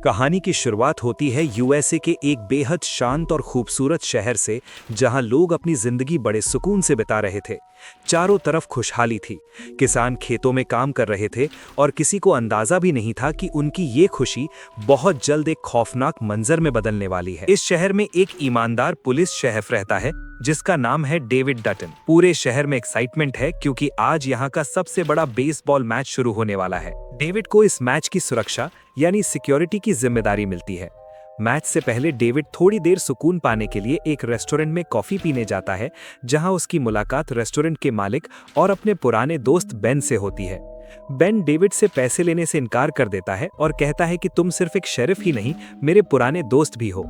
कहानी की शुरुआत होती है यूएसए के एक बेहद शांत और खूबसूरत शहर से, जहां लोग अपनी जिंदगी बड़े सुकून से बिता रहे थे। चारों तरफ खुशहाली थी। किसान खेतों में काम कर रहे थे और किसी को अंदाजा भी नहीं था कि उनकी ये खुशी बहुत जल्द एक खौफनाक मंजर में बदलने वाली है। इस शहर में एक ईमानदार पुलिस शेफ रहता है जिसका नाम है डेविड डटन। पूरे शहर में एक्साइटमेंट है क्योंकि आज यहाँ का सबसे बड़ा बेसबॉल मैच शुरू होने वाला है। डेविड को इस मैच की सुरक्षा यानी सिक्योरिटी की जिम्मेदारी मिलती है। मैच से पहले डेविड थोड़ी देर सुकून पाने के लिए एक रेस्टोरेंट में कॉफी पीने जाता है, जहां उसकी मुलाकात रेस्टोरेंट के मालिक और अपने पुराने दोस्त बेन से होती है। बेन डेविड से पैसे लेने से इनकार कर देता है और कहता है कि तुम सिर्फ एक शेरिफ ही नहीं, मेरे पुराने दोस्त भी हो।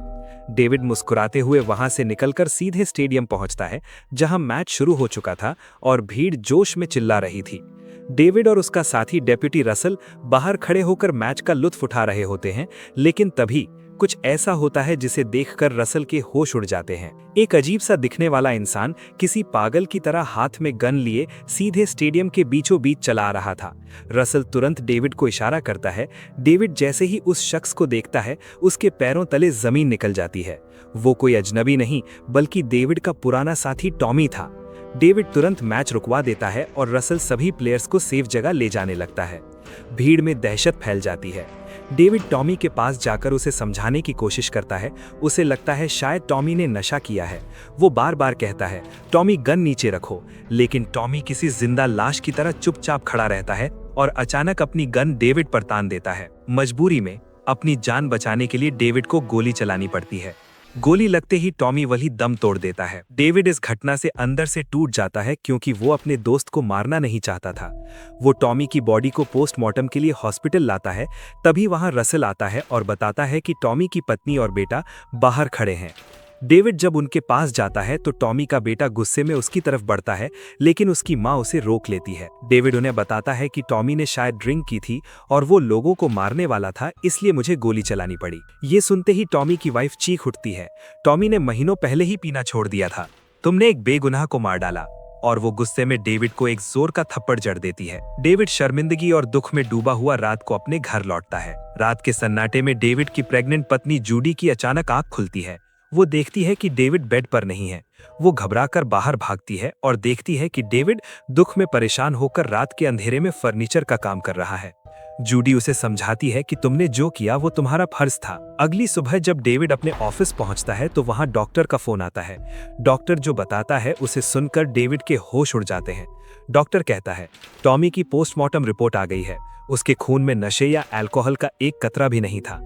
डेविड मुस्कुराते हुए वहां से निकलकर सीधे स्टेडियम पहुंचता है, जहां मैच शुरू हो चुका था और भीड़ जोश में चिल्ला रही थी। डेविड और उसका साथी डेप्यूटी रसल बाहर खड़े होकर मैच का लुत्फ उठा रहे होते हैं, लेकिन तभी कुछ ऐसा होता है जिसे देखकर रसल के होश उड़ जाते हैं। एक अजीब सा दिखने वाला इंसान किसी पागल की तरह हाथ में गन लिए सीधे स्टेडियम के बीचों बीच चला आ रहा था। रसल तुरंत डेविड को इशारा करता है। डेविड जैसे ही उस शख्स को देखता है, उसके पैरों तले जमीन निकल जाती है। वो कोई अजनबी नहीं बल्कि डेविड का पुराना साथी टॉमी था। डेविड तुरंत मैच रुकवा देता है और रसल सभी प्लेयर्स को सेफ जगह ले जाने लगता है। भीड़ में दहशत फैल जाती है। डेविड टॉमी के पास जाकर उसे समझाने की कोशिश करता है। उसे लगता है शायद टॉमी ने नशा किया है। वो बार बार कहता है, टॉमी गन नीचे रखो, लेकिन टॉमी किसी जिंदा लाश की तरह चुपचाप खड़ा रहता है और अचानक अपनी गन डेविड पर तान देता है। मजबूरी में अपनी जान बचाने के लिए डेविड को गोली चलानी पड़ती है। गोली लगते ही टॉमी वही दम तोड़ देता है। डेविड इस घटना से अंदर से टूट जाता है क्योंकि वो अपने दोस्त को मारना नहीं चाहता था। वो टॉमी की बॉडी को पोस्टमार्टम के लिए हॉस्पिटल लाता है। तभी वहां रसल आता है और बताता है कि टॉमी की पत्नी और बेटा बाहर खड़े हैं। डेविड जब उनके पास जाता है तो टॉमी का बेटा गुस्से में उसकी तरफ बढ़ता है, लेकिन उसकी माँ उसे रोक लेती है। डेविड उन्हें बताता है कि टॉमी ने शायद ड्रिंक की थी और वो लोगों को मारने वाला था, इसलिए मुझे गोली चलानी पड़ी। ये सुनते ही टॉमी की वाइफ चीख उठती है, टॉमी ने महीनों पहले ही पीना छोड़ दिया था, तुमने एक बेगुनाह को मार डाला। और वो गुस्से में डेविड को एक जोर का थप्पड़ जड़ देती है। डेविड शर्मिंदगी और दुख में डूबा हुआ रात को अपने घर लौटता है। रात के सन्नाटे में डेविड की प्रेग्नेंट पत्नी जूडी की अचानक आंख खुलती है। वो देखती है कि डेविड बेड पर नहीं है। वो घबराकर बाहर भागती है और देखती है कि डेविड दुख में परेशान होकर रात के अंधेरे में फर्नीचर का काम कर रहा है। जूडी उसे समझाती है कि तुमने जो किया वो तुम्हारा फर्ज था। अगली सुबह जब डेविड अपने ऑफिस पहुंचता है तो वहां डॉक्टर का फोन आता है। डॉक्टर जो बताता है उसे सुनकर डेविड के होश उड़ जाते हैं। डॉक्टर कहता है, टॉमी की पोस्टमार्टम रिपोर्ट आ गई है। उसके खून में नशे या अल्कोहल का एक कतरा भी नहीं था।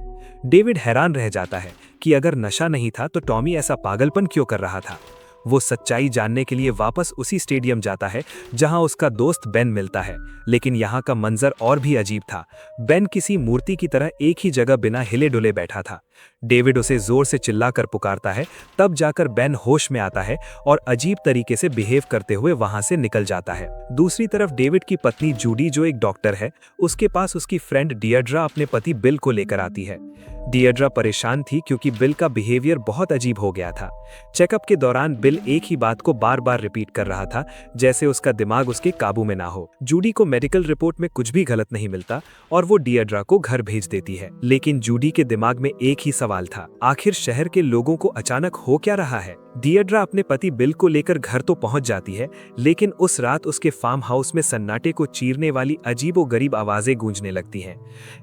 डेविड हैरान रह जाता है कि अगर नशा नहीं था तो टॉमी ऐसा पागलपन क्यों कर रहा था। वो सच्चाई जानने के लिए वापस उसी स्टेडियम जाता है जहां उसका दोस्त बेन मिलता है, लेकिन यहाँ का मंजर और भी अजीब था। बेन किसी मूर्ति की तरह एक ही जगह बिना हिले डुले बैठा था। डेविड उसे जोर से चिल्लाकर पुकारता है, तब जाकर बेन होश में आता है और अजीब तरीके से बिहेव करते हुए वहां से निकल जाता है। दूसरी तरफ डेविड की पत्नी जूडी, जो एक डॉक्टर है, उसके पास उसकी फ्रेंड डियड्रा अपने पति बिल को लेकर आती है। डियड्रा परेशान थी क्योंकि बिल का बिहेवियर बहुत अजीब हो गया था। चेकअप के दौरान बिल एक ही बात को बार बार रिपीट कर रहा था, जैसे उसका दिमाग उसके काबू में ना हो। जूडी को मेडिकल रिपोर्ट में कुछ भी गलत नहीं मिलता और वो डियड्रा को घर भेज देती है, लेकिन जूडी के दिमाग में एक ही सवाल था, आखिर शहर के लोगों को अचानक हो क्या रहा है। डियड्रा अपने पति बिल को लेकर घर तो पहुंच जाती है, लेकिन उस रात उसके फार्म हाउस में सन्नाटे को चीरने वाली अजीबोगरीब आवाजें गूंजने लगती हैं।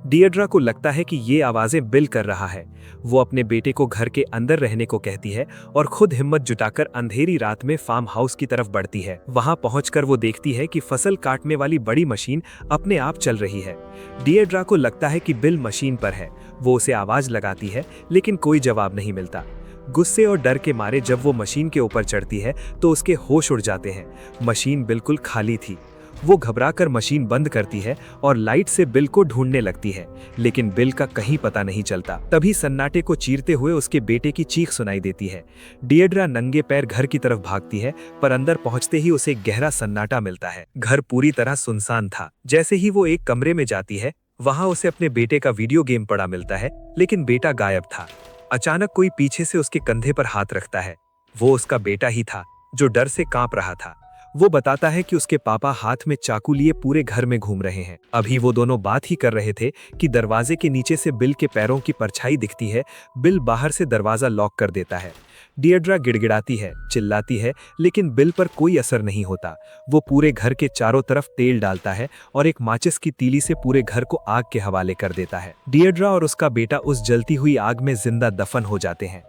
डियड्रा को लगता है कि ये आवाजें बिल कर रहा है। वो अपने बेटे को घर के अंदर रहने को कहती है और खुद हिम्मत जुटाकर अंधेरी रात में फार्म हाउस की तरफ बढ़ती है। वहां पहुंचकर वो देखती है कि फसल काटने वाली बड़ी मशीन अपने आप चल रही है। डियड्रा को लगता है कि बिल मशीन पर है। वो उसे आवाज लगाती है, लेकिन कोई जवाब नहीं मिलता। गुस्से और डर के मारे जब वो मशीन के ऊपर चढ़ती है तो उसके होश उड़ जाते हैं। मशीन बिल्कुल खाली थी। वो घबराकर मशीन बंद करती है और लाइट से बिल को ढूंढने लगती है, लेकिन बिल का कहीं पता नहीं चलता। तभी सन्नाटे को चीरते हुए उसके बेटे की चीख सुनाई देती है। डियड्रा नंगे पैर घर की तरफ भागती है, पर अंदर पहुंचते ही उसे गहरा सन्नाटा मिलता है। घर पूरी तरह सुनसान था। जैसे ही वो एक कमरे में जाती है, वहां उसे अपने बेटे का वीडियो गेम पड़ा मिलता है, लेकिन बेटा गायब था। अचानक कोई पीछे से उसके कंधे पर हाथ रखता है। वो उसका बेटा ही था, जो डर से कांप रहा था। वो बताता है कि उसके पापा हाथ में चाकू लिए पूरे घर में घूम रहे हैं। अभी वो दोनों बात ही कर रहे थे कि दरवाजे के नीचे से बिल के पैरों की परछाई दिखती है। बिल बाहर से दरवाजा लॉक कर देता है। डिएड्रा गिड़गिड़ाती है, चिल्लाती है, लेकिन बिल पर कोई असर नहीं होता। वो पूरे घर के चारों तरफ तेल डालता है और एक माचिस की तीली से पूरे घर को आग के हवाले कर देता है। डिएड्रा और उसका बेटा उस जलती हुई आग में जिंदा दफन हो जाते हैं।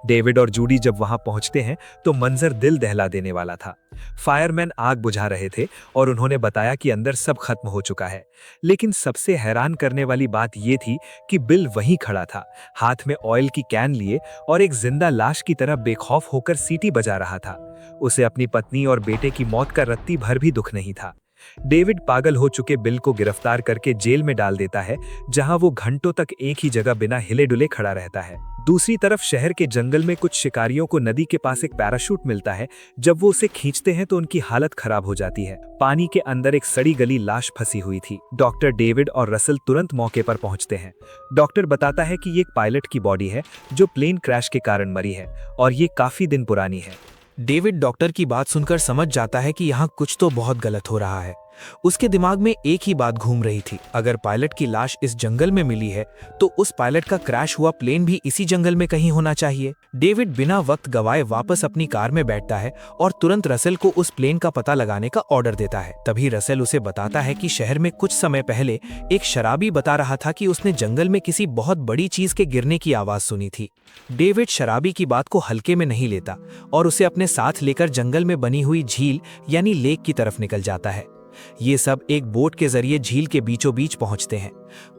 डेविड और जूडी जब वहां पहुंचते हैं तो मंजर दिल दहला देने वाला था। फायरमैन आग बुझा रहे थे और उन्होंने बताया कि अंदर सब खत्म हो चुका है। लेकिन सबसे हैरान करने वाली बात यह थी कि बिल वहीं खड़ा था, हाथ में ऑयल की कैन लिए और एक जिंदा लाश की तरह बेखौफ होकर सीटी बजा रहा था। उसे अपनी पत्नी और बेटे की मौत का रत्ती भर भी दुख नहीं था। डेविड पागल हो चुके बिल को गिरफ्तार करके जेल में डाल देता है, जहां वो घंटों तक एक ही जगह बिना हिले डुले खड़ा रहता है। दूसरी तरफ शहर के जंगल में कुछ शिकारियों को नदी के पास एक पैराशूट मिलता है। जब वो उसे खींचते हैं तो उनकी हालत खराब हो जाती है। पानी के अंदर एक सड़ी गली लाश फंसी हुई थी। डॉक्टर डेविड और रसल तुरंत मौके पर पहुंचते हैं। डॉक्टर बताता है कि ये एक पायलट की बॉडी है जो प्लेन क्रैश के कारण मरी है और ये काफी दिन पुरानी है। डेविड डॉक्टर की बात सुनकर समझ जाता है कि यहाँ कुछ तो बहुत गलत हो रहा है। उसके दिमाग में एक ही बात घूम रही थी, अगर पायलट की लाश इस जंगल में मिली है तो उस पायलट का क्रैश हुआ प्लेन भी इसी जंगल में कहीं होना चाहिए। डेविड बिना वक्त गवाए वापस अपनी कार में बैठता है और तुरंत रसेल को उस प्लेन का पता लगाने का ऑर्डर देता है। तभी रसेल उसे बताता है कि शहर में कुछ समय पहले एक शराबी बता रहा था कि उसने जंगल में किसी बहुत बड़ी चीज के गिरने की आवाज सुनी थी। डेविड शराबी की बात को हल्के में नहीं लेता और उसे अपने साथ लेकर जंगल में बनी हुई झील यानी लेक की तरफ निकल जाता है। ये सब एक बोट के जरिए झील के बीचों बीच पहुंचते हैं।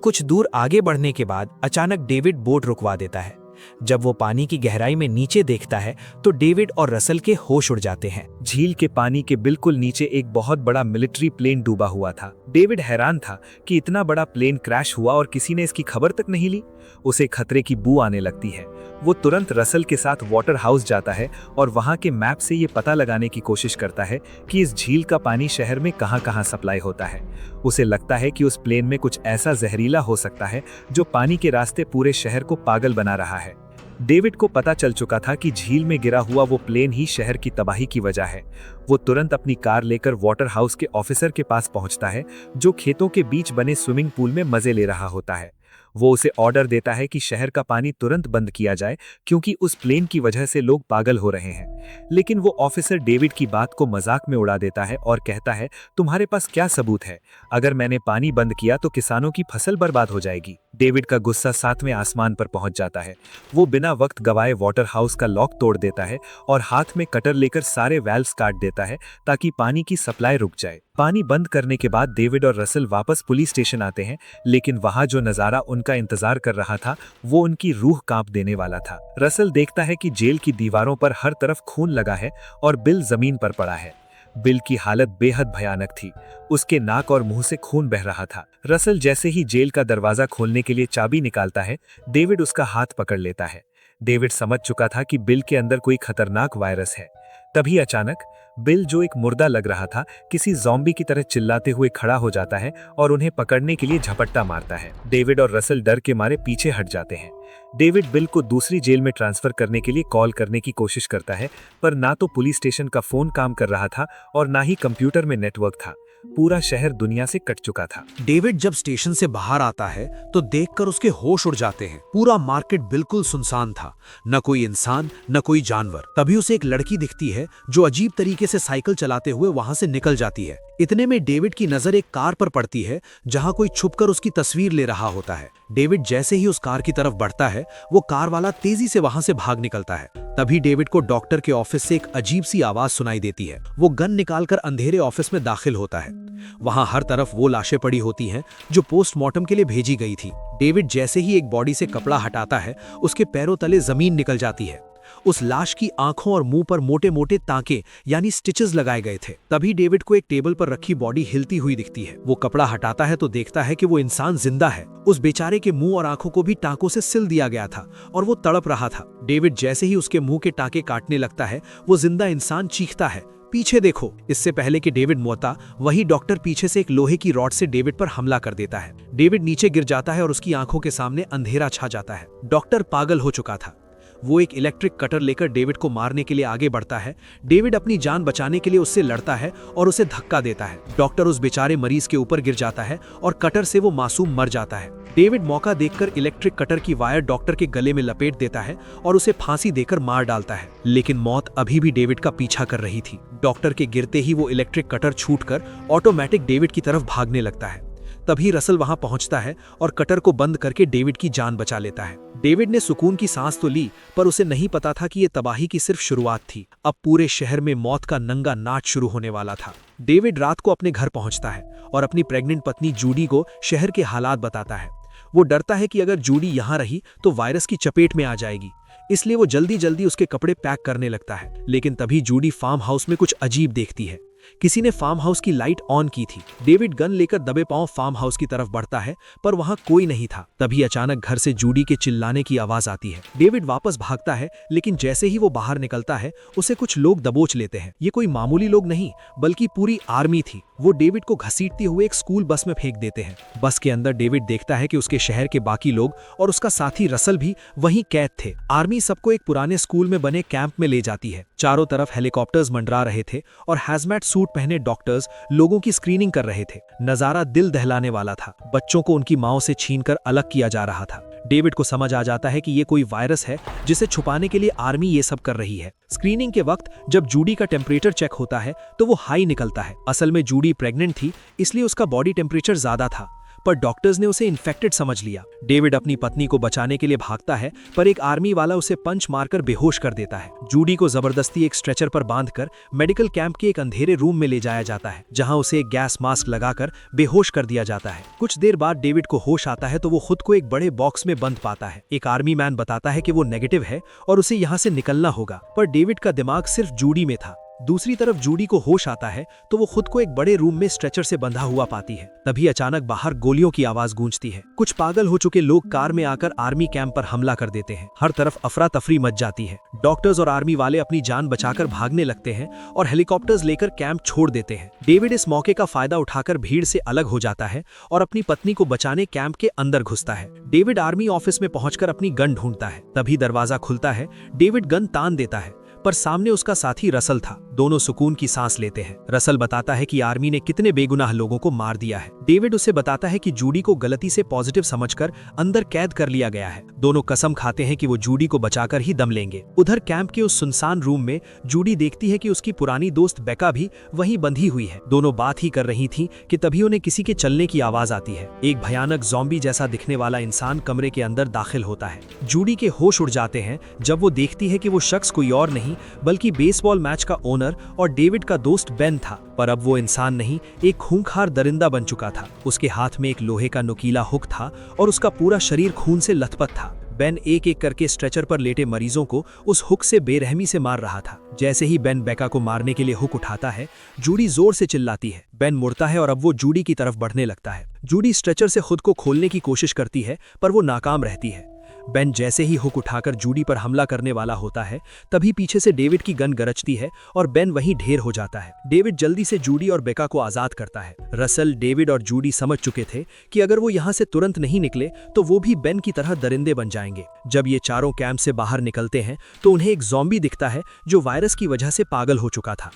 कुछ दूर आगे बढ़ने के बाद अचानक डेविड बोट रुकवा देता है। जब वो पानी की गहराई में नीचे देखता है तो डेविड और रसल के होश उड़ जाते हैं। झील के पानी के बिल्कुल नीचे एक बहुत बड़ा मिलिट्री प्लेन डूबा हुआ था। डेविड हैरान था कि इतना बड़ा प्लेन क्रैश हुआ और किसी ने इसकी खबर तक नहीं ली। उसे खतरे की बू आने लगती है। वो तुरंत रसल के साथ वाटर हाउस जाता है और वहां के मैप से ये पता लगाने की कोशिश करता है कि इस झील का पानी शहर में कहां-कहां सप्लाई होता है। उसे लगता है कि उस प्लेन में कुछ ऐसा जहरीला हो सकता है जो पानी के रास्ते पूरे शहर को पागल बना रहा है। डेविड को पता चल चुका था कि झील में गिरा हुआ वो प्लेन ही शहर की तबाही की वजह है। वो तुरंत अपनी कार लेकर वाटर हाउस के ऑफिसर के पास पहुंचता है, जो खेतों के बीच बने स्विमिंग पूल में मजे ले रहा होता है। वो उसे ऑर्डर देता है कि शहर का पानी तुरंत बंद किया जाए क्योंकि उस प्लेन की वजह से लोग पागल हो रहे हैं। लेकिन वो ऑफिसर डेविड की बात को मजाक में उड़ा देता है और कहता है, तुम्हारे पास क्या सबूत है? अगर मैंने पानी बंद किया तो किसानों की फसल बर्बाद हो जाएगी। डेविड का गुस्सा सातवें आसमान पर पहुंच जाता है। वो बिना वक्त गवाए वाटर हाउस का लॉक तोड़ देता है और हाथ में कटर लेकर सारे वाल्व्स काट देता है ताकि पानी की सप्लाई रुक जाए। पानी बंद करने के बाद डेविड और रसल वापस पुलिस स्टेशन आते हैं, लेकिन वहां जो नजारा उनका इंतजार कर रहा था वो उनकी रूह कांप देने वाला था। रसल देखता है कि जेल की दीवारों पर हर तरफ खून लगा है और बिल जमीन पर पड़ा है। बिल की हालत बेहद भयानक थी। उसके नाक और मुंह से खून बह रहा था। रसल जैसे ही जेल का दरवाजा खोलने के लिए चाबी निकालता है, डेविड उसका हाथ पकड़ लेता है। डेविड समझ चुका था कि बिल के अंदर कोई खतरनाक वायरस है। तभी अचानक बिल, जो एक मुर्दा लग रहा था, किसी ज़ॉम्बी की तरह चिल्लाते हुए खड़ा हो जाता है और उन्हें पकड़ने के लिए झपट्टा मारता है। डेविड और रसल डर के मारे पीछे हट जाते हैं। डेविड बिल को दूसरी जेल में ट्रांसफर करने के लिए कॉल करने की कोशिश करता है, पर ना तो पुलिस स्टेशन का फोन काम कर रहा था और ना ही कंप्यूटर में नेटवर्क था। पूरा शहर दुनिया से कट चुका था। डेविड जब स्टेशन से बाहर आता है तो देखकर उसके होश उड़ जाते हैं। पूरा मार्केट बिल्कुल सुनसान था, न कोई इंसान न कोई जानवर। तभी उसे एक लड़की दिखती है जो अजीब तरीके से साइकिल चलाते हुए वहां से निकल जाती है। इतने में डेविड की नजर एक कार पर पड़ती है जहां कोई छुपकर उसकी तस्वीर ले रहा होता है। डेविड जैसे ही उस कार की तरफ बढ़ता है, वो कार वाला तेजी से वहां से भाग निकलता है। तभी डेविड को डॉक्टर के ऑफिस से एक अजीब सी आवाज सुनाई देती है। वो गन निकालकर अंधेरे ऑफिस में दाखिल होता है। वहां हर तरफ वो लाशें पड़ी होती हैं जो पोस्टमार्टम के लिए भेजी गई थी। डेविड जैसे ही एक बॉडी से कपड़ा हटाता है, उसके पैरों तले जमीन निकल जाती है। उस लाश की आंखों और मुंह पर मोटे मोटे तांके यानी स्टिचेस लगाए गए थे। तभी डेविड को एक टेबल पर रखी बॉडी हिलती हुई दिखती है। वो कपड़ा हटाता है तो देखता है कि वो इंसान जिंदा है। उस बेचारे के मुंह और आंखों को भी टांकों से सिल दिया गया था और वो तड़प रहा था। डेविड जैसे ही उसके मुंह के टांके काटने लगता है, वो जिंदा इंसान चीखता है, पीछे देखो। इससे पहले कि डेविड मोता, वही डॉक्टर पीछे से एक लोहे की रॉड से डेविड पर हमला कर देता है। डेविड नीचे गिर जाता है और उसकी आंखों के सामने अंधेरा छा जाता है। डॉक्टर पागल हो चुका था। वो एक इलेक्ट्रिक कटर लेकर डेविड को मारने के लिए आगे बढ़ता है। डेविड अपनी जान बचाने के लिए उससे लड़ता है और उसे धक्का देता है। डॉक्टर उस बेचारे मरीज के ऊपर गिर जाता है और कटर से वो मासूम मर जाता है। डेविड मौका देखकर इलेक्ट्रिक कटर की वायर डॉक्टर के गले में लपेट देता है और उसे फांसी देकर मार डालता है, लेकिन मौत अभी भी डेविड का पीछा कर रही थी। डॉक्टर के गिरते ही वो इलेक्ट्रिक कटर छूटकर ऑटोमेटिक डेविड की तरफ भागने लगता है। तभी रसल वहां पहुंचता है और कटर को बंद करके डेविड की जान बचा लेता है। डेविड ने सुकून की सांस तो ली, पर उसे नहीं पता था कि ये तबाही की सिर्फ शुरुआत थी। अब पूरे शहर में मौत का नंगा नाच शुरू होने वाला था। डेविड रात को अपने घर पहुंचता है और अपनी प्रेग्नेंट पत्नी जूडी को शहर के हालात बताता है। वो डरता है कि अगर जूडी यहाँ रही तो वायरस की चपेट में आ जाएगी, इसलिए वो जल्दी जल्दी उसके कपड़े पैक करने लगता है। लेकिन तभी जूडी फार्म हाउस में कुछ अजीब देखती है। किसी ने फार्म हाउस की लाइट ऑन की थी। डेविड गन लेकर दबे पांव फार्म हाउस की तरफ बढ़ता है, पर वहां कोई नहीं था। तभी अचानक घर से जूडी के चिल्लाने की आवाज आती है। डेविड वापस भागता है, लेकिन जैसे ही वो बाहर निकलता है उसे कुछ लोग दबोच लेते हैं। ये कोई मामूली लोग नहीं, बल्कि पूरी आर्मी थी। वो डेविड को घसीटते हुए एक स्कूल बस में फेंक देते हैं। बस के अंदर डेविड देखता है कि उसके शहर के बाकी लोग और उसका साथी रसल भी वहीं कैद थे। आर्मी सबको एक पुराने स्कूल में बने कैंप में ले जाती है। चारों तरफ हेलीकॉप्टर्स मंडरा रहे थे और हैजमैट सूट पहने डॉक्टर्स लोगों की स्क्रीनिंग कर रहे थे। नजारा दिल दहलाने वाला था। बच्चों को उनकी मांओं से छीनकर अलग किया जा रहा था। डेविड को समझ आ जाता है कि ये कोई वायरस है जिसे छुपाने के लिए आर्मी ये सब कर रही है। स्क्रीनिंग के वक्त जब जूडी का टेम्परेचर चेक होता है तो वो हाई निकलता है। असल में जूडी प्रेग्नेंट थी, इसलिए उसका बॉडी टेम्परेचर ज्यादा था, पर डॉक्टर्स ने उसे इन्फेक्टेड समझ लिया। डेविड अपनी पत्नी को बचाने के लिए भागता है, पर एक आर्मी वाला उसे पंच मारकर बेहोश कर देता है। जूडी को जबरदस्ती एक स्ट्रेचर पर बांधकर मेडिकल कैंप के एक अंधेरे रूम में ले जाया जाता है, जहां उसे एक गैस मास्क लगाकर बेहोश कर दिया जाता है। कुछ देर बाद डेविड को होश आता है तो वो खुद को एक बड़े बॉक्स में बंद पाता है। एक आर्मी मैन बताता है कि वो नेगेटिव है और उसे यहाँ से निकलना होगा, पर डेविड का दिमाग सिर्फ जूडी में था। दूसरी तरफ जूडी को होश आता है तो वो खुद को एक बड़े रूम में स्ट्रेचर से बंधा हुआ पाती है। तभी अचानक बाहर गोलियों की आवाज गूंजती है। कुछ पागल हो चुके लोग कार में आकर आर्मी कैंप पर हमला कर देते हैं। हर तरफ अफरा तफरी मच जाती है। डॉक्टर्स और आर्मी वाले अपनी जान बचाकर भागने लगते हैं और हेलीकॉप्टर्स लेकर कैंप छोड़ देते हैं। डेविड इस मौके का फायदा उठाकर भीड़ से अलग हो जाता है और अपनी पत्नी को बचाने कैंप के अंदर घुसता है। डेविड आर्मी ऑफिस में पहुंचकर अपनी गन ढूंढता है। तभी दरवाजा खुलता है। डेविड गन तान देता है, पर सामने उसका साथी रसल था। दोनों सुकून की सांस लेते हैं। रसल बताता है कि आर्मी ने कितने बेगुनाह लोगों को मार दिया है। डेविड उसे बताता है कि जूडी को गलती से पॉजिटिव समझकर अंदर कैद कर लिया गया है। दोनों कसम खाते हैं कि वो जूडी को बचाकर ही दम लेंगे। उधर कैंप के उस सुनसान रूम में जूडी देखती है कि उसकी पुरानी दोस्त बेका भी वहीं बंधी हुई है। दोनों बात ही कर रही थी कि तभी उन्हें किसी के चलने की आवाज आती है। एक भयानक ज़ॉम्बी जैसा दिखने वाला इंसान कमरे के अंदर दाखिल होता है। जूडी के होश उड़ जाते हैं जब वो देखती है कि वो शख्स कोई और नहीं बल्कि बेसबॉल मैच का ओनर और डेविड का दोस्त बेन था। पर अब वो इंसान नहीं, एक खूंखार दरिंदा बन चुका था। उसके हाथ में एक लोहे का नुकीला हुक था और उसका पूरा शरीर खून से लथपथ था। बेन एक एक करके स्ट्रेचर पर लेटे मरीजों को उस हुक से बेरहमी से मार रहा था। जैसे ही बेन बेका को मारने के लिए हुक उठाता है, जूडी जोर से चिल्लाती है। बेन मुड़ता है और अब वो जूडी की तरफ बढ़ने लगता है। जूडी स्ट्रेचर से खुद को खोलने की कोशिश करती है, पर वो नाकाम रहती है। बेन जैसे ही हुक उठाकर जूडी पर हमला करने वाला होता है, तभी पीछे से डेविड की गन गरजती है और बेन वहीं ढेर हो जाता है। डेविड जल्दी से जूडी और बेका को आजाद करता है। रसल, डेविड और जूडी समझ चुके थे कि अगर वो यहाँ से तुरंत नहीं निकले तो वो भी बेन की तरह दरिंदे बन जाएंगे। जब ये चारों कैंप से बाहर निकलते हैं तो उन्हें एक ज़ॉम्बी दिखता है जो वायरस की वजह से पागल हो चुका था।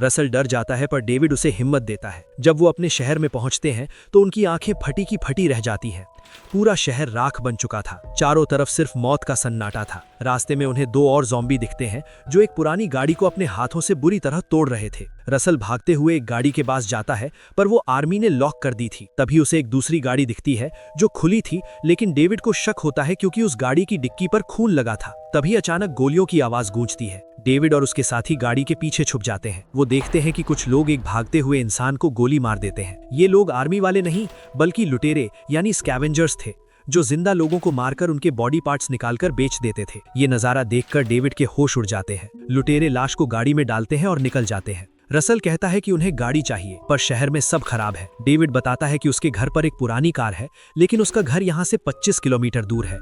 रसल डर जाता है, पर डेविड उसे हिम्मत देता है। जब वो अपने शहर में पहुंचते हैं तो उनकी आंखें फटी की फटी रह जाती हैं। पूरा शहर राख बन चुका था। चारों तरफ सिर्फ मौत का सन्नाटा था। रास्ते में उन्हें दो और ज़ॉम्बी दिखते हैं जो एक पुरानी गाड़ी को अपने हाथों से बुरी तरह तोड़ रहे थे। रसल भागते हुए एक गाड़ी के पास जाता है, पर वो आर्मी ने लॉक कर दी थी। तभी उसे एक दूसरी गाड़ी दिखती है जो खुली थी, लेकिन डेविड को शक होता है क्योंकि उस गाड़ी की डिक्की पर खून लगा था। तभी अचानक गोलियों की आवाज गूंजती है। डेविड और उसके साथी गाड़ी के पीछे छुप जाते हैं। वो देखते हैं कि कुछ लोग एक भागते हुए इंसान को गोली मार देते हैं। ये लोग आर्मी वाले नहीं बल्कि लुटेरे यानी स्कैवेंजर्स थे, जो जिंदा लोगों को मारकर उनके बॉडी पार्ट्स निकालकर बेच देते थे। ये नजारा देखकर डेविड के होश उड़ जाते हैं। लुटेरे लाश को गाड़ी में डालते हैं और निकल जाते हैं। रसल कहता है कि उन्हें गाड़ी चाहिए, पर शहर में सब खराब है। डेविड बताता है कि उसके घर पर एक पुरानी कार है, लेकिन उसका घर यहाँ से 25 किलोमीटर दूर है।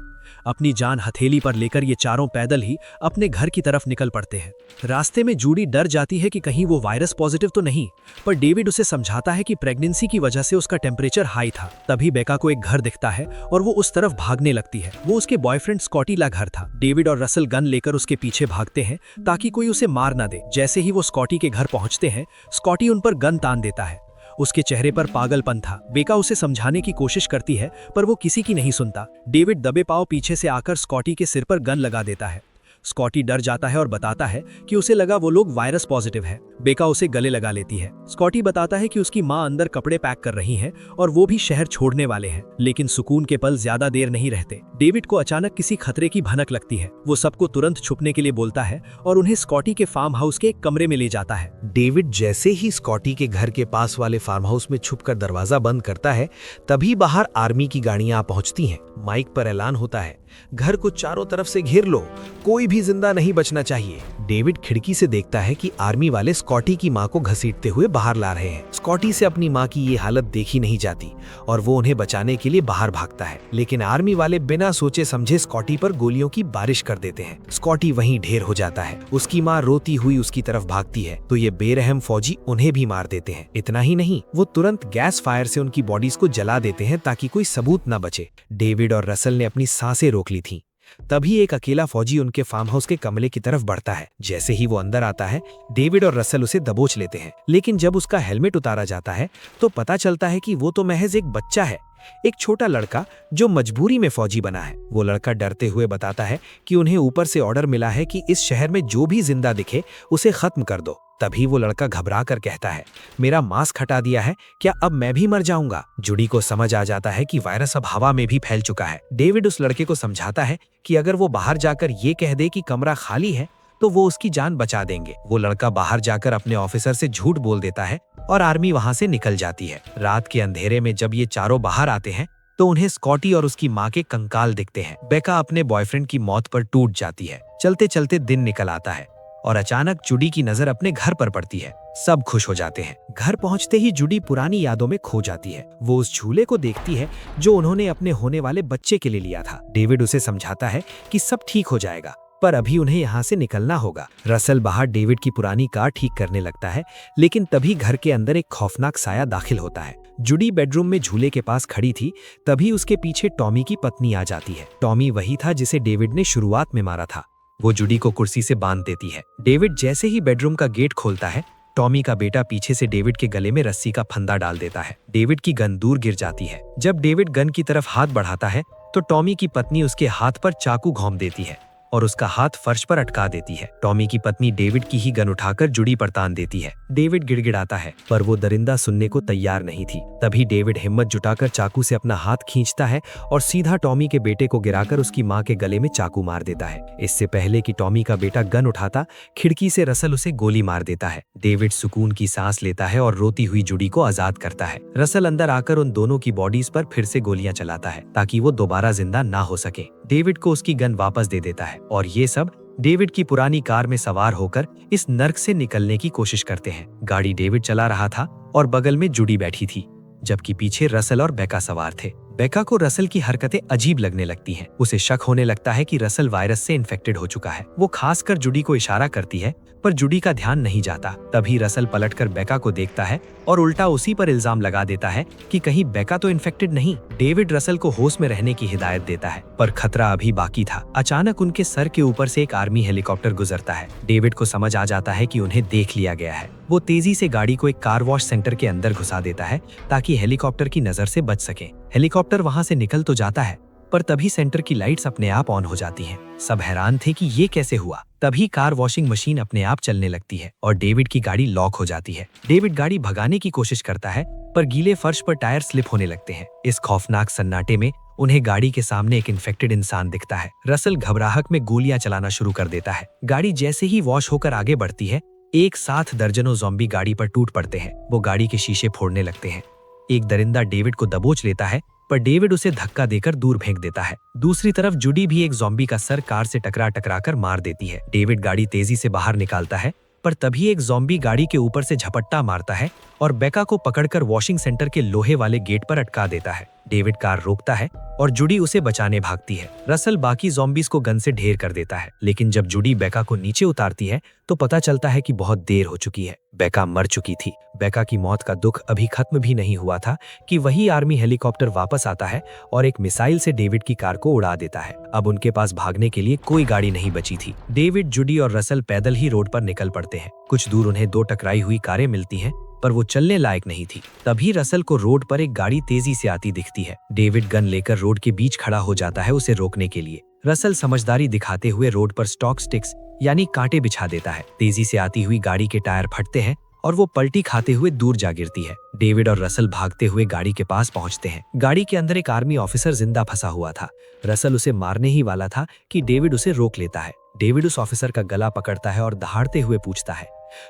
अपनी जान हथेली पर लेकर ये चारों पैदल ही अपने घर की तरफ निकल पड़ते हैं। रास्ते में जूडी डर जाती है कि कहीं वो वायरस पॉजिटिव तो नहीं, पर डेविड उसे समझाता है कि प्रेगनेंसी की वजह से उसका टेम्परेचर हाई था। तभी बेका को एक घर दिखता है और वो उस तरफ भागने लगती है। वो उसके बॉयफ्रेंड स्कॉटी ला घर था। डेविड और रसल गन लेकर उसके पीछे भागते हैं ताकि कोई उसे मार ना दे। जैसे ही वो स्कॉटी के घर पहुंचते हैं, स्कॉटी उन पर गन तान देता है। उसके चेहरे पर पागलपन था। बेका उसे समझाने की कोशिश करती है, पर वो किसी की नहीं सुनता। डेविड दबे पांव पीछे से आकर स्कॉटी के सिर पर गन लगा देता है। स्कॉटी डर जाता है और बताता है कि उसे लगा वो लोग वायरस पॉजिटिव है। बेका उसे गले लगा लेती है। स्कॉटी बताता है कि उसकी माँ अंदर कपड़े पैक कर रही हैं और वो भी शहर छोड़ने वाले हैं, लेकिन सुकून के पल ज्यादा देर नहीं रहते। डेविड को अचानक किसी खतरे की भनक लगती है। वो सबको तुरंत छुपने के लिए बोलता है और उन्हें स्कॉटी के फार्म हाउस के एक कमरे में ले जाता है। डेविड जैसे ही स्कॉटी के घर के पास वाले फार्म हाउस में छुपकर दरवाजा बंद करता है, तभी बाहर आर्मी की गाड़ियां आ पहुंचती हैं। माइक पर ऐलान होता है, घर को चारों तरफ से घेर लो, कोई भी जिंदा नहीं बचना चाहिए। डेविड खिड़की से देखता है कि आर्मी वाले स्कॉटी की मां को घसीटते हुए बाहर ला रहे हैं। स्कॉटी से अपनी मां की ये हालत देखी नहीं जाती और वो उन्हें बचाने के लिए बाहर भागता है, लेकिन आर्मी वाले बिना सोचे समझे स्कॉटी पर गोलियों की बारिश कर देते हैं। स्कॉटी वहीं ढेर हो जाता है। उसकी मां रोती हुई उसकी तरफ भागती है तो ये बेरहम फौजी उन्हें भी मार देते हैं। इतना ही नहीं, वो तुरंत गैस फायर से उनकी बॉडीज को जला देते हैं ताकि कोई सबूत न बचे। डेविड और रसल ने अपनी सांसें रोक ली थी। तभी एक अकेला फौजी उनके फार्म हाउस के कमरे की तरफ बढ़ता है। जैसे ही वो अंदर आता है, डेविड और रसल उसे दबोच लेते हैं, लेकिन जब उसका हेलमेट उतारा जाता है तो पता चलता है कि वो तो महज एक बच्चा है, एक छोटा लड़का जो मजबूरी में फौजी बना है। वो लड़का डरते हुए बताता है कि उन्हें ऊपर से ऑर्डर मिला है कि इस शहर में जो भी जिंदा दिखे उसे खत्म कर दो। तभी वो लड़का घबरा कर कहता है, मेरा मास्क हटा दिया है, क्या अब मैं भी मर जाऊंगा? जूडी को समझ आ जाता है कि वायरस अब हवा में भी फैल चुका है। डेविड उस लड़के को समझाता है कि अगर वो बाहर जाकर ये कह दे कि कमरा खाली है तो वो उसकी जान बचा देंगे। वो लड़का बाहर जाकर अपने ऑफिसर से झूठ बोल देता है और आर्मी वहां से निकल जाती है। रात के अंधेरे में जब ये चारों बाहर आते हैं तो उन्हें स्कॉटी और उसकी माँ के कंकाल दिखते हैं। बेका अपने बॉयफ्रेंड की मौत पर टूट जाती है। चलते चलते दिन निकल आता है और अचानक जूडी की नजर अपने घर पर पड़ती है। सब खुश हो जाते हैं। घर पहुंचते ही जूडी पुरानी यादों में खो जाती है। वो उस झूले को देखती है जो उन्होंने अपने होने वाले बच्चे के लिए लिया था। डेविड उसे समझाता है कि सब ठीक हो जाएगा, पर अभी उन्हें यहाँ से निकलना होगा। रसल बाहर डेविड की पुरानी कार ठीक करने लगता है, लेकिन तभी घर के अंदर एक खौफनाक साया दाखिल होता है। जूडी बेडरूम में झूले के पास खड़ी थी, तभी उसके पीछे टॉमी की पत्नी आ जाती है। टॉमी वही था जिसे डेविड ने शुरुआत में मारा था। वो जूडी को कुर्सी से बांध देती है। डेविड जैसे ही बेडरूम का गेट खोलता है, टॉमी का बेटा पीछे से डेविड के गले में रस्सी का फंदा डाल देता है। डेविड की गन दूर गिर जाती है। जब डेविड गन की तरफ हाथ बढ़ाता है तो टॉमी की पत्नी उसके हाथ पर चाकू घोंप देती है और उसका हाथ फर्श पर अटका देती है। टॉमी की पत्नी डेविड की ही गन उठाकर जूडी पर तान देती है। डेविड गिड़गिड़ाता है, पर वो दरिंदा सुनने को तैयार नहीं थी। तभी डेविड हिम्मत जुटाकर चाकू से अपना हाथ खींचता है और सीधा टॉमी के बेटे को गिराकर उसकी माँ के गले में चाकू मार देता है। इससे पहले कि टॉमी का बेटा गन उठाता, खिड़की से रसल उसे गोली मार देता है। डेविड सुकून की सांस लेता है और रोती हुई जूडी को आजाद करता है। रसल अंदर आकर उन दोनों की बॉडीज पर फिर से गोलियां चलाता है ताकि वो दोबारा जिंदा ना हो सके। डेविड को उसकी गन वापस दे देता है और ये सब डेविड की पुरानी कार में सवार होकर इस नर्क से निकलने की कोशिश करते हैं। गाड़ी डेविड चला रहा था और बगल में जूडी बैठी थी, जबकि पीछे रसल और बेका सवार थे। बेका को रसल की हरकतें अजीब लगने लगती हैं। उसे शक होने लगता है कि रसल वायरस से इन्फेक्टेड हो चुका है। वो खासकर जूडी को इशारा करती है, पर जूडी का ध्यान नहीं जाता। तभी रसल पलटकर बेका को देखता है और उल्टा उसी पर इल्जाम लगा देता है कि कहीं बेका तो इन्फेक्टेड नहीं। डेविड रसल को होश में रहने की हिदायत देता है, पर खतरा अभी बाकी था। अचानक उनके सर के ऊपर से एक आर्मी हेलीकॉप्टर गुजरता है। डेविड को समझ आ जाता है कि उन्हें देख लिया गया है। वो तेजी से गाड़ी को एक कार वॉश सेंटर के अंदर घुसा देता है ताकि हेलीकॉप्टर की नजर से बच सके। हेलीकॉप्टर वहां से निकल तो जाता है, पर तभी सेंटर की लाइट्स अपने आप ऑन हो जाती हैं। सब हैरान थे कि ये कैसे हुआ। तभी कार वॉशिंग मशीन अपने आप चलने लगती है और डेविड की गाड़ी लॉक हो जाती है। डेविड गाड़ी भगाने की कोशिश करता है, पर गीले फर्श पर टायर स्लिप होने लगते हैं। इस खौफनाक सन्नाटे में उन्हें गाड़ी के सामने एक इन्फेक्टेड इंसान दिखता है। रसल घबराहट में गोलियां चलाना शुरू कर देता है। गाड़ी जैसे ही वॉश होकर आगे बढ़ती है, एक साथ दर्जनों ज़ॉम्बी गाड़ी पर टूट पड़ते हैं। वो गाड़ी के शीशे फोड़ने लगते हैं। एक दरिंदा डेविड को दबोच लेता है, पर डेविड उसे धक्का देकर दूर फेंक देता है। दूसरी तरफ जूडी भी एक ज़ॉम्बी का सर कार से टकरा कर मार देती है। डेविड गाड़ी तेजी से बाहर निकालता है, पर तभी एक ज़ॉम्बी गाड़ी के ऊपर से झपट्टा मारता है और बेका को पकड़कर वॉशिंग सेंटर के लोहे वाले गेट पर अटका देता है। डेविड कार रोकता है और जुडी उसे बचाने भागती है। रसल बाकी ज़ॉम्बीज़ को गन से ढेर कर देता है, लेकिन जब जुडी बेका को नीचे उतारती है तो पता चलता है कि बहुत देर हो चुकी है। बेका मर चुकी थी। बेका की मौत का दुख अभी खत्म भी नहीं हुआ था कि वही आर्मी हेलीकॉप्टर वापस आता है और एक मिसाइल से डेविड की कार को उड़ा देता है। अब उनके पास भागने के लिए कोई गाड़ी नहीं बची थी। डेविड, जुडी और रसल पैदल ही रोड पर निकल पड़ते हैं। कुछ दूर उन्हें 2 टकराई हुई कारें मिलती हैं, पर वो चलने लायक नहीं थी। तभी रसल को रोड पर एक गाड़ी तेजी से आती दिखती है। डेविड गन लेकर रोड के बीच खड़ा हो जाता है उसे रोकने के लिए। रसल समझदारी दिखाते हुए रोड पर स्टॉक स्टिक्स यानी कांटे बिछा देता है। तेजी से आती हुई गाड़ी के टायर फटते हैं और वो पलटी खाते हुए दूर जा गिरती है। डेविड और रसल भागते हुए गाड़ी के पास पहुंचते हैं। गाड़ी के अंदर एक आर्मी ऑफिसर जिंदा फंसा हुआ था। रसल उसे मारने ही वाला था कि डेविड उसे रोक लेता है। डेविड उस ऑफिसर का गला पकड़ता है और दहाड़ते हुए पूछता है,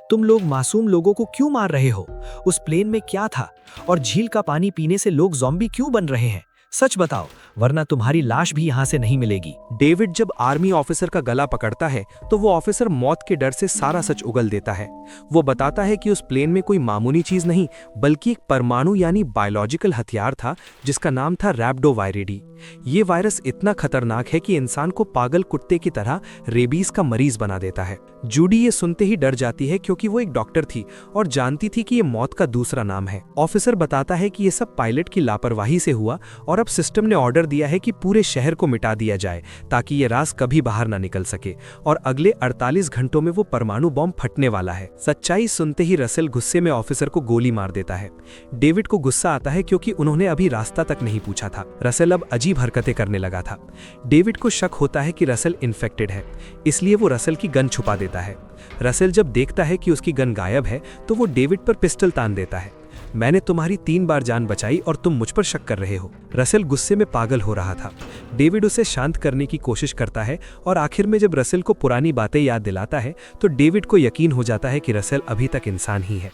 तुम लोग मासूम लोगों को क्यों मार रहे हो? उस प्लेन में क्या था? और झील का पानी पीने से लोग ज़ॉम्बी क्यों बन रहे हैं? सच बताओ, वरना तुम्हारी लाश भी यहाँ से नहीं मिलेगी। डेविड जब आर्मी ऑफिसर का गला पकड़ता है तो वो ऑफिसर मौत के डर से सारा सच उगल देता है। वो बताता है कि उस प्लेन में कोई मामूली चीज नहीं बल्कि एक परमाणु यानी बायोलॉजिकल हथियार था जिसका नाम था रैप्डोवायरिडी। ये वायरस इतना खतरनाक है कि इंसान को पागल कुत्ते की तरह रेबीज का मरीज बना देता है। जूडी ये सुनते ही डर जाती है क्योंकि वो एक डॉक्टर थी और जानती थी कि ये मौत का दूसरा नाम है। ऑफिसर बताता है कि ये सब पायलट की लापरवाही से हुआ और अब सिस्टम ने ऑर्डर दिया है कि पूरे शहर को मिटा दिया जाए ताकि ये राज कभी बाहर ना निकल सके और अगले 48 घंटों में वो परमाणु बॉम्ब फटने वाला है। सच्चाई सुनते ही रसल गुस्से में ऑफिसर को गोली मार देता है। डेविड को गुस्सा आता है क्योंकि उन्होंने अभी रास्ता तक नहीं पूछा था। रसल अब अजीब हरकतें करने लगा था। डेविड को शक होता है कि रसल इन्फेक्टेड है, इसलिए वो रसल की गन छुपा देता है। रसल जब देखता है कि उसकी गन गायब है तो वो डेविड पर पिस्टल तान देता है। मैंने तुम्हारी 3 बार जान बचाई और तुम मुझ पर शक कर रहे हो। रसल गुस्से में पागल हो रहा था। डेविड उसे शांत करने की कोशिश करता है और आखिर में जब रसल को पुरानी बातें याद दिलाता है तो डेविड को यकीन हो जाता है कि रसल अभी तक इंसान ही है।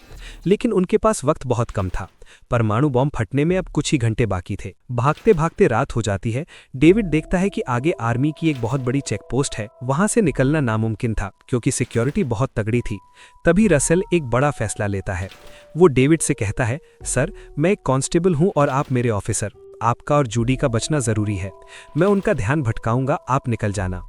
लेकिन उनके पास वक्त बहुत कम था। परमाणु बॉम्ब फटने में अब कुछ ही घंटे बाकी थे। भागते भागते रात हो जाती है। डेविड देखता है कि आगे आर्मी की एक बहुत बड़ी चेक पोस्ट है। वहां से निकलना नामुमकिन था क्योंकि सिक्योरिटी बहुत तगड़ी थी। तभी रसल एक बड़ा फैसला लेता है। वो डेविड से कहता है, सर, मैं एक कांस्टेबल हूं और आप मेरे ऑफिसर। आपका और जूडी का बचना जरूरी है। मैं उनका ध्यान भटकाऊंगा, आप निकल जाना।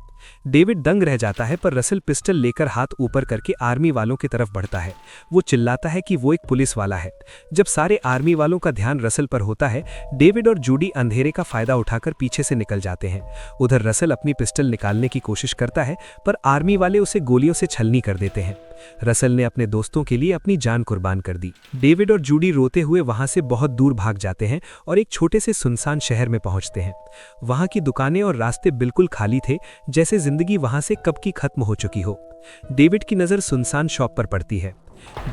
डेविड दंग रह जाता है पर रसल पिस्टल लेकर हाथ ऊपर करके आर्मी वालों की तरफ बढ़ता है। वो चिल्लाता है कि वो एक पुलिस वाला है। जब सारे आर्मी वालों का ध्यान रसल पर होता है, डेविड और जूडी अंधेरे का फायदा उठाकर पीछे से निकल जाते हैं। उधर रसल अपनी पिस्टल निकालने की कोशिश करता है पर आर्मी वाले उसे गोलियों से छलनी कर देते हैं। रसल ने अपने दोस्तों के लिए अपनी जान कुर्बान कर दी। डेविड और जूडी रोते हुए वहां से बहुत दूर भाग जाते हैं और एक छोटे से सुनसान शहर में पहुंचते हैं। वहां की दुकानें और रास्ते बिल्कुल खाली थे, जैसे जिंदगी वहां से कब की खत्म हो चुकी हो। डेविड की नजर सुनसान शॉप पर पड़ती है।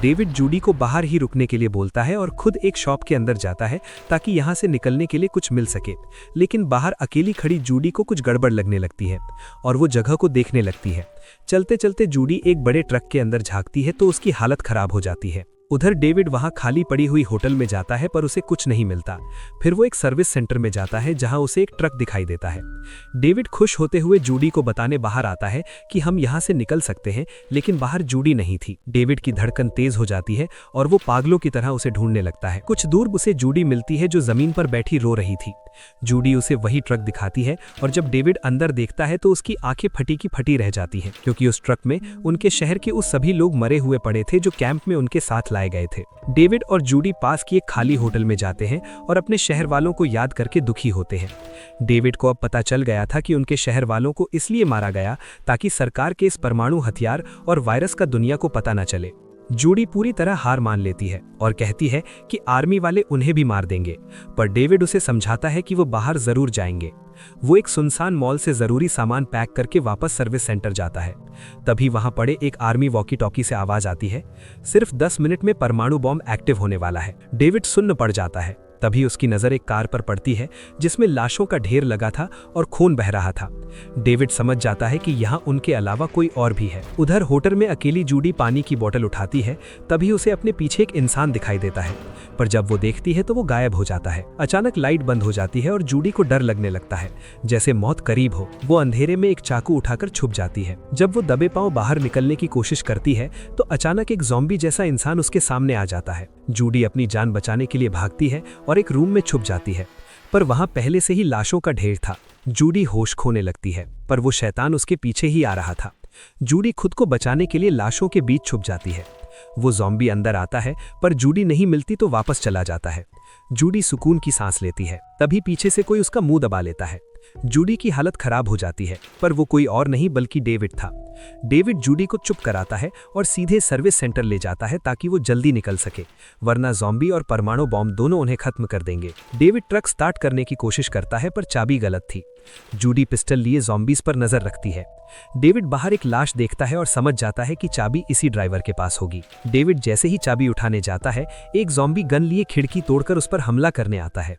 डेविड जूडी को बाहर ही रुकने के लिए बोलता है और खुद एक शॉप के अंदर जाता है ताकि यहां से निकलने के लिए कुछ मिल सके। लेकिन बाहर अकेली खड़ी जूडी को कुछ गड़बड़ लगने लगती है और वो जगह को देखने लगती है। चलते चलते जूडी एक बड़े ट्रक के अंदर झांकती है तो उसकी हालत खराब हो जाती है। उधर डेविड वहां खाली पड़ी हुई होटल में जाता है पर उसे कुछ नहीं मिलता। फिर वो एक सर्विस सेंटर में जाता है जहां उसे एक ट्रक दिखाई देता है। डेविड खुश होते हुए जूडी को बताने बाहर आता है कि हम यहां से निकल सकते हैं, लेकिन बाहर जूडी नहीं थी। डेविड की धड़कन तेज हो जाती है और वो पागलों की तरह उसे ढूंढने लगता है। कुछ दूर उसे जूडी मिलती है जो जमीन पर बैठी रो रही थी। जूडी उसे वही ट्रक दिखाती है और जब डेविड अंदर देखता है तो उसकी आंखें फटी की फटी रह जाती हैं क्योंकि उस ट्रक में उनके शहर के उस सभी लोग मरे हुए पड़े थे जो कैंप में उनके साथ लाए गए थे। डेविड और जूडी पास की एक खाली होटल में जाते हैं और अपने शहर वालों को याद करके दुखी होते हैं। डेविड को अब पता चल गया था कि उनके शहर वालों को इसलिए मारा गया ताकि सरकार के इस परमाणु हथियार और वायरस का दुनिया को पता न चले। जूडी पूरी तरह हार मान लेती है और कहती है कि आर्मी वाले उन्हें भी मार देंगे, पर डेविड उसे समझाता है कि वो बाहर जरूर जाएंगे। वो एक सुनसान मॉल से जरूरी सामान पैक करके वापस सर्विस सेंटर जाता है। तभी वहां पड़े एक आर्मी वॉकी टॉकी से आवाज आती है, सिर्फ 10 मिनट में परमाणु बॉम्ब एक्टिव होने वाला है। डेविड सुन्न पड़ जाता है। तभी उसकी नजर एक कार पर पड़ती है जिसमें लाशों का ढेर लगा था और खून बह रहा था। डेविड समझ जाता है कि यहाँ उनके अलावा कोई और भी है। उधर होटल में अकेली जूडी पानी की बोतल उठाती है, तभी उसे अपने पीछे एक इंसान दिखाई देता है, पर जब वो देखती है तो वो गायब हो जाता है। अचानक लाइट बंद हो जाती है और जूडी को डर लगने लगता है, जैसे मौत करीब हो। वो अंधेरे में एक चाकू उठाकर छुप जाती है। जब वो दबे पांव बाहर निकलने की कोशिश करती है तो अचानक एक ज़ॉम्बी जैसा इंसान उसके सामने आ जाता है। जूडी अपनी जान बचाने के लिए भागती है और एक रूम में छुप जाती है। पर वहां पहले से ही लाशों का ढेर था। जूडी होश खोने लगती है, पर वो शैतान उसके पीछे ही आ रहा था। जूडी खुद को बचाने के लिए लाशों के बीच छुप जाती है। वो ज़ॉम्बी अंदर आता है, पर जूडी नहीं मिलती तो वापस चला जाता है। जूडी सुकून की सांस लेती है, तभी पीछे से कोई उसका मुंह दबा लेता है। जूडी की हालत खराब हो जाती है, पर वो कोई और नहीं बल्कि डेविड था। डेविड जूडी को चुप कराता है और सीधे सर्विस सेंटर ले जाता है ताकि वो जल्दी निकल सके, वरना ज़ॉम्बी और परमाणु बॉम्ब दोनों उन्हें खत्म कर देंगे। डेविड ट्रक स्टार्ट करने की कोशिश करता है, पर चाबी गलत थी। जूडी पिस्टल लिए ज़ॉम्बीज पर नजर रखती है। डेविड बाहर एक लाश देखता है और समझ जाता है कि चाबी इसी ड्राइवर के पास होगी। डेविड जैसे ही चाबी उठाने जाता है, एक ज़ॉम्बी गन लिए खिड़की तोड़कर उस पर हमला करने आता है।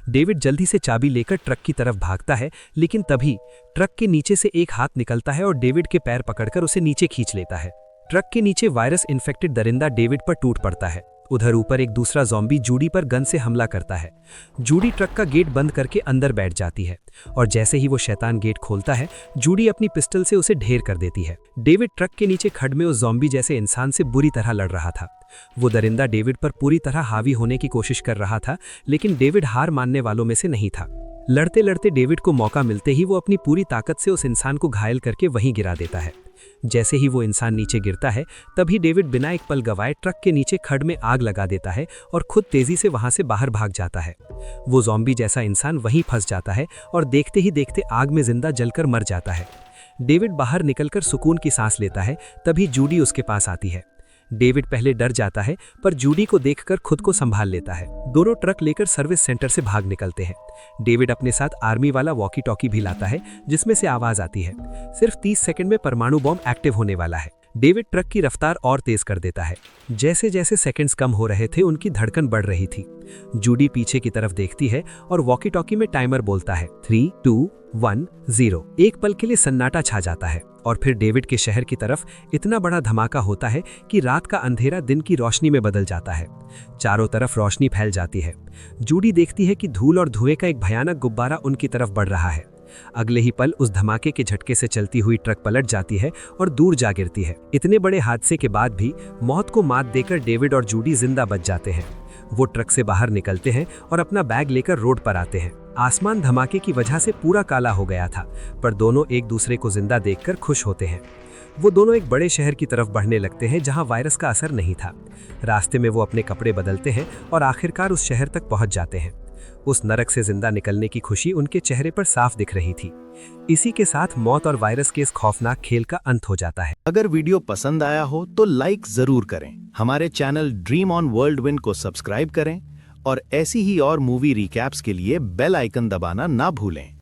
डेविड जल्दी से चाबी लेकर ट्रक की तरफ भागता है, लेकिन तभी ट्रक के नीचे से एक हाथ निकलता है और डेविड के पैर पकड़कर उसे नीचे खींच लेता है। ट्रक के नीचे वायरस इन्फेक्टेड दरिंदा डेविड पर टूट पड़ता है। उधर ऊपर एक दूसरा ज़ॉम्बी जूडी पर गन से हमला करता है। जूडी ट्रक का गेट बंद करके अंदर बैठ जाती है और जैसे ही वो शैतान गेट खोलता है, जूडी अपनी पिस्टल से उसे ढेर कर देती है। डेविड ट्रक के नीचे खड्ड में उस ज़ॉम्बी जैसे इंसान से बुरी तरह लड़ रहा था। वो दरिंदा डेविड पर पूरी तरह हावी होने की कोशिश कर रहा था, लेकिन डेविड हार मानने वालों में से नहीं था। लड़ते लड़ते डेविड को मौका मिलते ही वो अपनी पूरी ताकत से उस इंसान को घायल करके वहीं गिरा देता है। जैसे ही वो इंसान नीचे गिरता है, तभी डेविड बिना एक पल गवाए ट्रक के नीचे खड्ड में आग लगा देता है और खुद तेजी से वहां से बाहर भाग जाता है। वो ज़ॉम्बी जैसा इंसान वहीं फंस जाता है और देखते ही देखते आग में जिंदा जलकर मर जाता है। डेविड बाहर निकलकर सुकून की सांस लेता है, तभी जूडी उसके पास आती है। डेविड पहले डर जाता है, पर जूडी को देखकर खुद को संभाल लेता है। दोनों ट्रक लेकर सर्विस सेंटर से भाग निकलते हैं। डेविड अपने साथ आर्मी वाला वॉकी टॉकी भी लाता है, जिसमें से आवाज आती है, सिर्फ 30 सेकंड में परमाणु बॉम्ब एक्टिव होने वाला है। डेविड ट्रक की रफ्तार और तेज कर देता है। जैसे जैसे सेकंड्स कम हो रहे थे, उनकी धड़कन बढ़ रही थी। जूडी पीछे की तरफ देखती है और वॉकी टॉकी में टाइमर बोलता है 3, 2, 1, 0। एक पल के लिए सन्नाटा छा जाता है और फिर डेविड के शहर की तरफ इतना बड़ा धमाका होता है कि रात का अंधेरा दिन की रोशनी में बदल जाता है। चारों तरफ रोशनी फैल जाती है। जूडी देखती है कि धूल और धुएं का एक भयानक गुब्बारा उनकी तरफ बढ़ रहा है। अगले ही पल उस धमाके के झटके से चलती हुई ट्रक पलट जाती है और दूर जा गिरती है। इतने बड़े हादसे के बाद भी मौत को मात देकर डेविड और जूडी जिंदा बच जाते हैं। वो ट्रक से बाहर निकलते हैं और अपना बैग लेकर रोड पर आते हैं। आसमान धमाके की वजह से पूरा काला हो गया था, पर दोनों एक दूसरे को जिंदा देखकर खुश होते हैं। वो दोनों एक बड़े शहर की तरफ बढ़ने लगते हैं जहां वायरस का असर नहीं था। रास्ते में वो अपने कपड़े बदलते हैं और आखिरकार उस शहर तक पहुंच जाते हैं। उस नरक से जिंदा निकलने की खुशी उनके चेहरे पर साफ दिख रही थी। इसी के साथ मौत और वायरस के इस खौफनाक खेल का अंत हो जाता है। अगर वीडियो पसंद आया हो तो लाइक जरूर करें, हमारे channel dream on world win को सब्सक्राइब करें और ऐसी ही और मूवी रिकैप्स के लिए बेल आइकन दबाना ना भूलें।